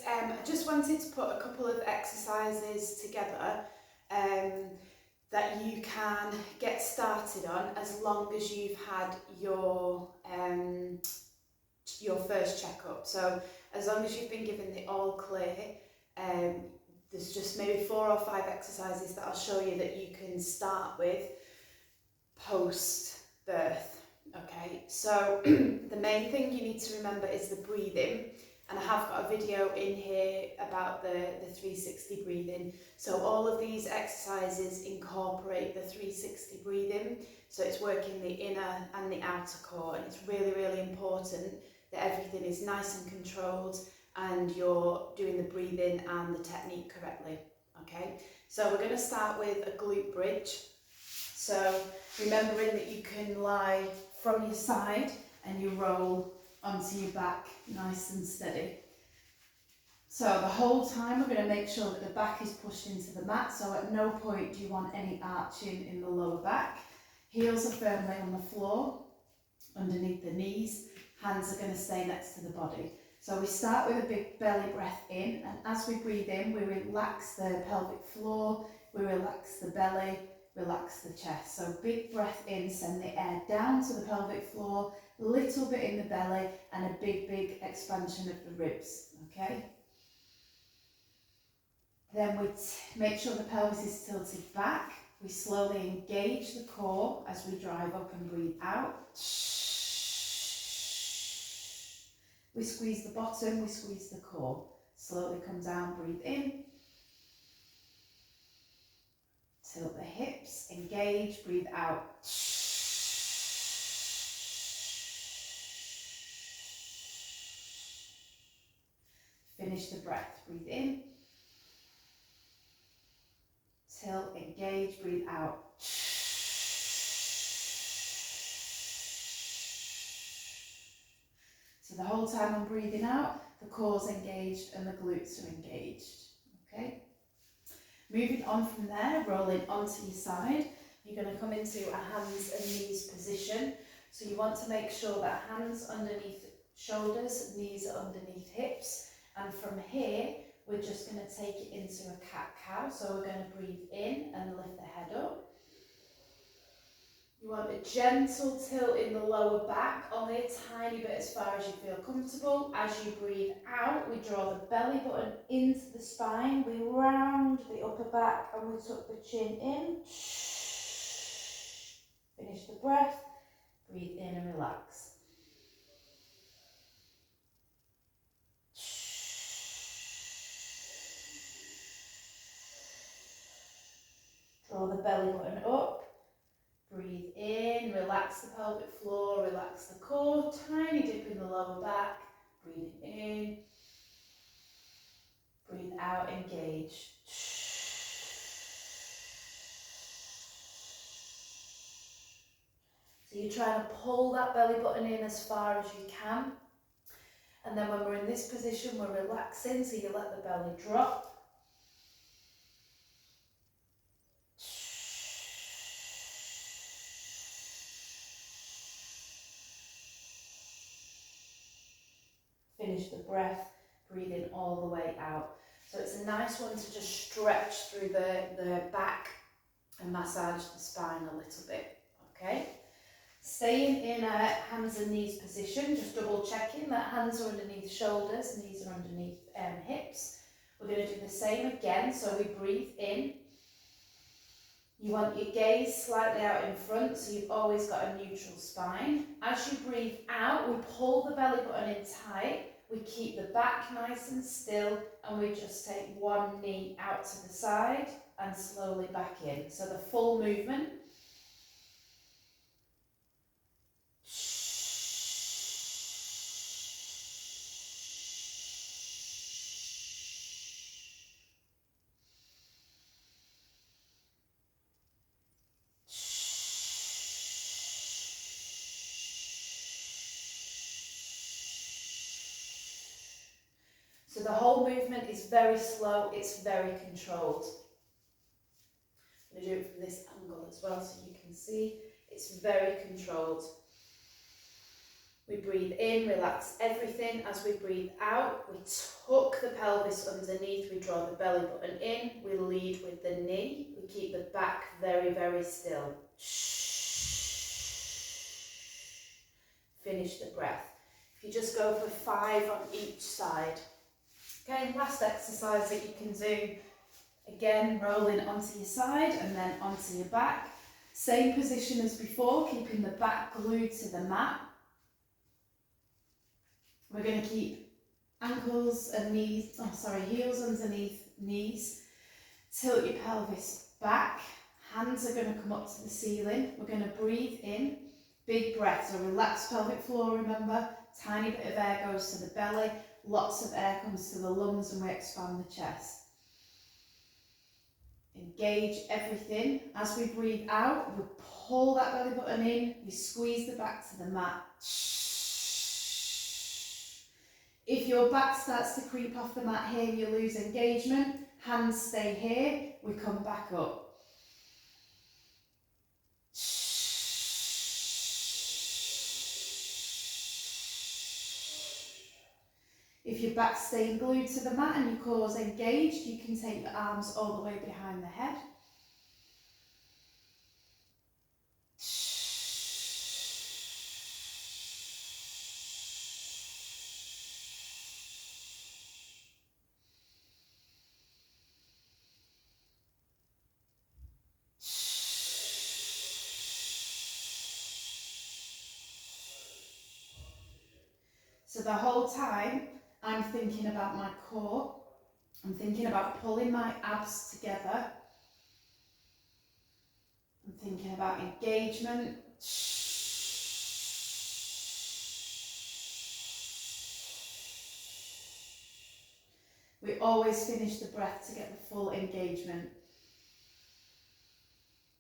I just wanted to put a couple of exercises together that you can get started on as long as you've had your first checkup. So as long as you've been given the all clear, there's just maybe 4 or 5 exercises that I'll show you that you can start with post birth. Okay, so the main thing you need to remember is the breathing, and I have got a video in here about the 360 breathing. So all of these exercises incorporate the 360 breathing, so it's working the inner and the outer core, and it's really, really important that everything is nice and controlled and you're doing the breathing and the technique correctly. Okay, so we're going to start with a glute bridge. So remembering that you can lie from your side and you roll onto your back nice and steady. So the whole time we're going to make sure that the back is pushed into the mat, so at no point do you want any arching in the lower back. Heels are firmly on the floor, underneath the knees, hands are going to stay next to the body. So we start with a big belly breath in, and as we breathe in, we relax the pelvic floor, we relax the belly, relax the chest. So big breath in, send the air down to the pelvic floor, little bit in the belly, and a big, big expansion of the ribs, okay? Then we make sure the pelvis is tilted back. We slowly engage the core as we drive up and breathe out. We squeeze the bottom, we squeeze the core. Slowly come down, breathe in. Tilt the hips, engage, breathe out. Finish the breath, breathe in. Tilt, engage, breathe out. So the whole time I'm breathing out, the core's engaged and the glutes are engaged. Okay? Moving on from there, rolling onto your side, you're going to come into a hands and knees position. So you want to make sure that hands underneath shoulders, knees are underneath hips. And from here, we're just going to take it into a cat-cow. So we're going to breathe in and lift the head up. You want a gentle tilt in the lower back, only a tiny bit as far as you feel comfortable. As you breathe out, we draw the belly button into the spine, we round the upper back and we tuck the chin in. Finish the breath, breathe in and relax. Draw the belly button up. Breathe in, relax the pelvic floor, relax the core, tiny dip in the lower back, breathe in, breathe out, engage. So you're trying to pull that belly button in as far as you can, and then when we're in this position we're relaxing, so you let the belly drop. Finish the breath, breathe in all the way out. So it's a nice one to just stretch through the back and massage the spine a little bit, okay? Staying in a hands and knees position, just double checking that hands are underneath shoulders, knees are underneath hips. We're going to do the same again, so we breathe in. You want your gaze slightly out in front, so you've always got a neutral spine. As you breathe out, we pull the belly button in tight, we keep the back nice and still, and we just take one knee out to the side and slowly back in. So the full movement. So the whole movement is very slow, it's very controlled. I'm going to do it from this angle as well so you can see it's very controlled. We breathe in, relax everything. As we breathe out, we tuck the pelvis underneath, we draw the belly button in, we lead with the knee, we keep the back very, very still. Finish the breath. If you just go for 5 on each side. Okay, last exercise that you can do. Again, rolling onto your side and then onto your back. Same position as before, keeping the back glued to the mat. We're going to keep ankles and knees, heels underneath knees. Tilt your pelvis back. Hands are going to come up to the ceiling. We're going to breathe in. Big breath, so relaxed pelvic floor, remember. Tiny bit of air goes to the belly. Lots of air comes to the lungs and we expand the chest. Engage everything. As we breathe out, we pull that belly button in. We squeeze the back to the mat. If your back starts to creep off the mat here and you lose engagement, hands stay here, we come back up. If your back's staying glued to the mat and your core's engaged, you can take your arms all the way behind the head. So the whole time, I'm thinking about my core. I'm thinking about pulling my abs together. I'm thinking about engagement. We always finish the breath to get the full engagement.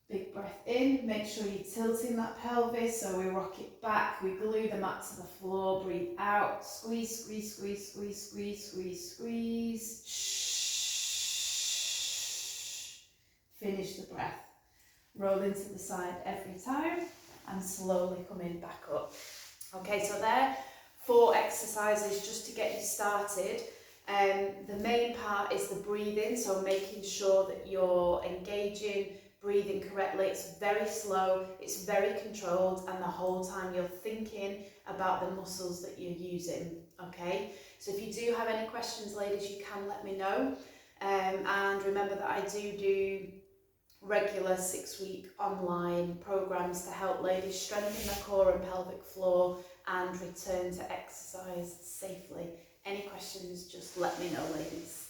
Big breath in, make sure you're tilting that pelvis, so we rock it back, we glue the mat to the floor, breathe out, squeeze, squeeze, squeeze, squeeze, squeeze, squeeze, squeeze. Finish the breath. Roll into the side every time and slowly coming back up. Okay, so there, 4 exercises just to get you started. The main part is the breathing, so making sure that you're engaging, breathing correctly. It's very slow, it's very controlled, and the whole time you're thinking about the muscles that you're using, okay? So if you do have any questions, ladies, you can let me know. And remember that I do regular 6-week online programs to help ladies strengthen their core and pelvic floor and return to exercise safely. Any questions, just let me know, ladies.